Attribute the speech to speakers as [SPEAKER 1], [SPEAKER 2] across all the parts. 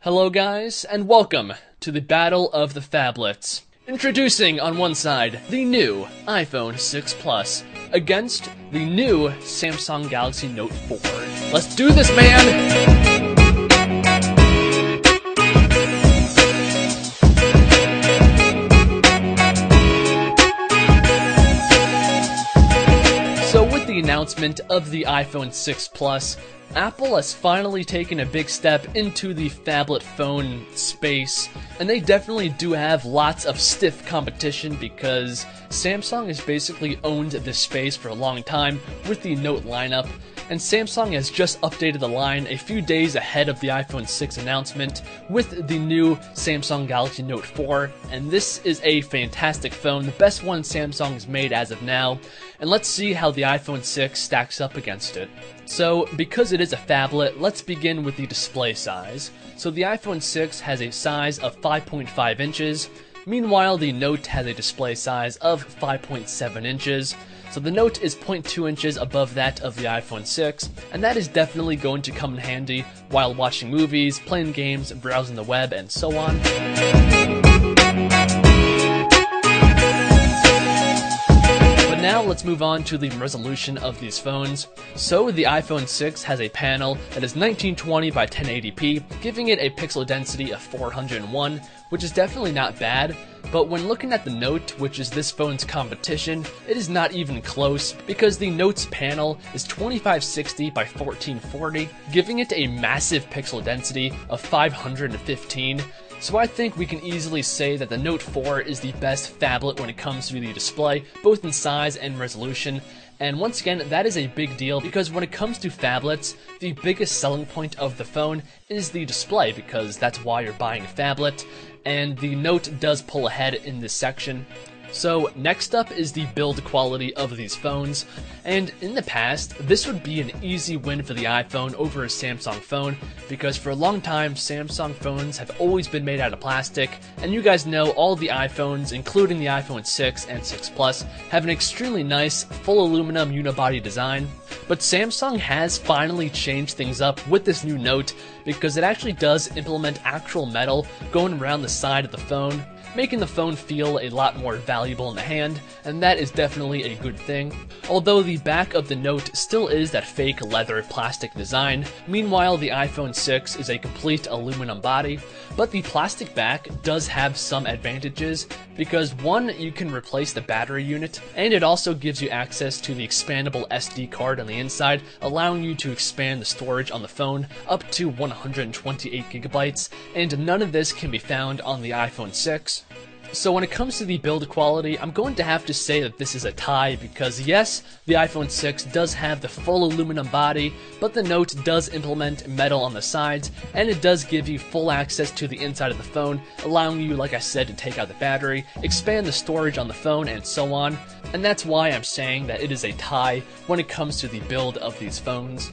[SPEAKER 1] Hello guys, and welcome to the Battle of the Phablets. Introducing on one side, the new iPhone 6 Plus against the new Samsung Galaxy Note 4. Let's do this, man! So with the announcement of the iPhone 6 Plus, Apple has finally taken a big step into the phablet phone space, and they definitely do have lots of stiff competition because Samsung has basically owned this space for a long time with the Note lineup, and Samsung has just updated the line a few days ahead of the iPhone 6 announcement with the new Samsung Galaxy Note 4, and this is a fantastic phone, the best one Samsung has made as of now, and let's see how the iPhone 6 stacks up against it. So, because it is a phablet, let's begin with the display size. So the iPhone 6 has a size of 5.5 inches, meanwhile the Note has a display size of 5.7 inches. So the Note is 0.2 inches above that of the iPhone 6, and that is definitely going to come in handy while watching movies, playing games, browsing the web, and so on. Now let's move on to the resolution of these phones. So the iPhone 6 has a panel that is 1920 by 1080p, giving it a pixel density of 401, which is definitely not bad, but when looking at the Note, which is this phone's competition, it is not even close because the Note's panel is 2560 by 1440, giving it a massive pixel density of 515. So I think we can easily say that the Note 4 is the best phablet when it comes to the display, both in size and resolution. And once again, that is a big deal because when it comes to phablets, the biggest selling point of the phone is the display because that's why you're buying a phablet, and the Note does pull ahead in this section. So next up is the build quality of these phones, and in the past, this would be an easy win for the iPhone over a Samsung phone, because for a long time, Samsung phones have always been made out of plastic, and you guys know all the iPhones, including the iPhone 6 and 6 Plus, have an extremely nice, full aluminum unibody design. But Samsung has finally changed things up with this new Note, because it actually does implement actual metal going around the side of the phone, making the phone feel a lot more valuable in the hand, and that is definitely a good thing. Although the back of the Note still is that fake leather plastic design, meanwhile the iPhone 6 is a complete aluminum body, but the plastic back does have some advantages, because one, you can replace the battery unit, and it also gives you access to the expandable SD card on the inside, allowing you to expand the storage on the phone up to 128 gigabytes, and none of this can be found on the iPhone 6. So when it comes to the build quality, I'm going to have to say that this is a tie because yes, the iPhone 6 does have the full aluminum body, but the Note does implement metal on the sides, and it does give you full access to the inside of the phone, allowing you, like I said, to take out the battery, expand the storage on the phone, and so on. And that's why I'm saying that it is a tie when it comes to the build of these phones.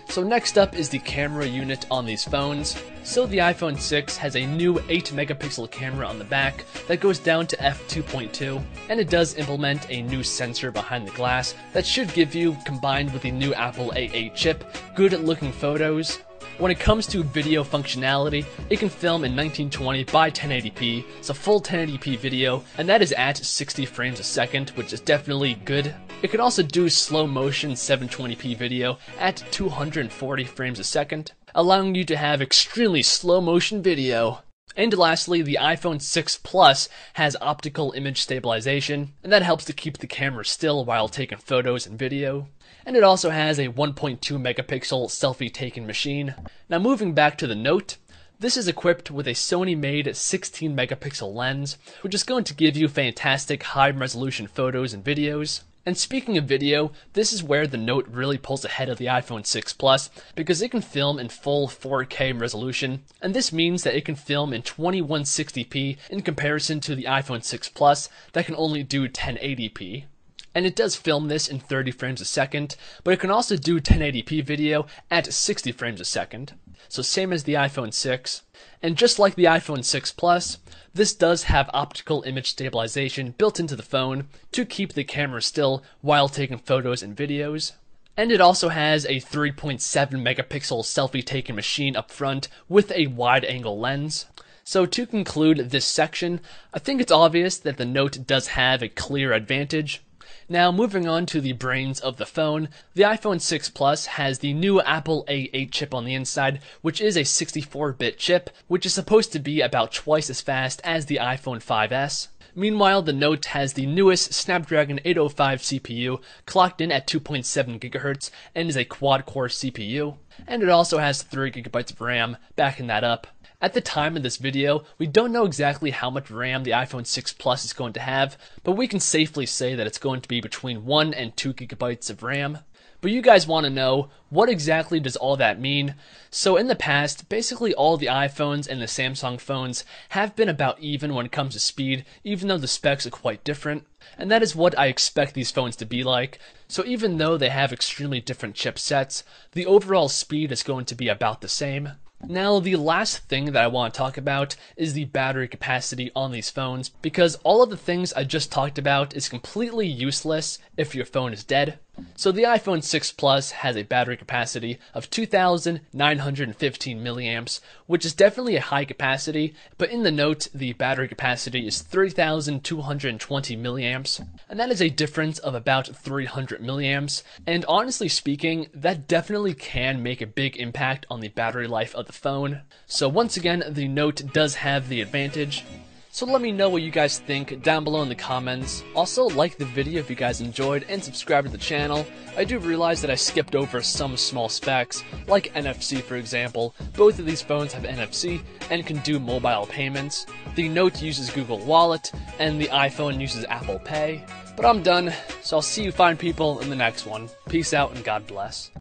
[SPEAKER 1] So next up is the camera unit on these phones. So the iPhone 6 has a new 8 megapixel camera on the back that goes down to f2.2, and it does implement a new sensor behind the glass that should give you, combined with the new Apple A8 chip, good looking photos. When it comes to video functionality, it can film in 1920 by 1080p, so full 1080p video, and that is at 60 frames a second, which is definitely good. It can also do slow motion 720p video at 240 frames a second, allowing you to have extremely slow motion video. And lastly, the iPhone 6 Plus has optical image stabilization, and that helps to keep the camera still while taking photos and video. And it also has a 1.2 megapixel selfie taking machine. Now moving back to the Note, this is equipped with a Sony-made 16 megapixel lens, which is going to give you fantastic high resolution photos and videos. And speaking of video, this is where the Note really pulls ahead of the iPhone 6 Plus because it can film in full 4K resolution, and this means that it can film in 2160p in comparison to the iPhone 6 Plus that can only do 1080p. And it does film this in 30 frames a second, but it can also do 1080p video at 60 frames a second. So same as the iPhone 6. And just like the iPhone 6 Plus, this does have optical image stabilization built into the phone to keep the camera still while taking photos and videos. And it also has a 3.7 megapixel selfie taking machine up front with a wide angle lens. So to conclude this section, I think it's obvious that the Note does have a clear advantage. Now moving on to the brains of the phone, the iPhone 6 Plus has the new Apple A8 chip on the inside, which is a 64-bit chip, which is supposed to be about twice as fast as the iPhone 5S. Meanwhile, the Note has the newest Snapdragon 805 CPU, clocked in at 2.7 GHz, and is a quad-core CPU. And it also has 3 GB of RAM, backing that up. At the time of this video, we don't know exactly how much RAM the iPhone 6 Plus is going to have, but we can safely say that it's going to be between 1 and 2 GB of RAM. But you guys want to know, what exactly does all that mean? So in the past, basically all the iPhones and the Samsung phones have been about even when it comes to speed, even though the specs are quite different. And that is what I expect these phones to be like. So even though they have extremely different chipsets, the overall speed is going to be about the same. Now, the last thing that I want to talk about is the battery capacity on these phones, because all of the things I just talked about is completely useless if your phone is dead. So the iPhone 6 Plus has a battery capacity of 2,915 milliamps, which is definitely a high capacity, but in the Note, the battery capacity is 3,220 milliamps, and that is a difference of about 300 milliamps, and honestly speaking, that definitely can make a big impact on the battery life of the phone. So once again, the Note does have the advantage. So let me know what you guys think down below in the comments. Also, like the video if you guys enjoyed, and subscribe to the channel. I do realize that I skipped over some small specs, like NFC for example. Both of these phones have NFC and can do mobile payments. The Note uses Google Wallet, and the iPhone uses Apple Pay. But I'm done, so I'll see you fine people in the next one. Peace out and God bless.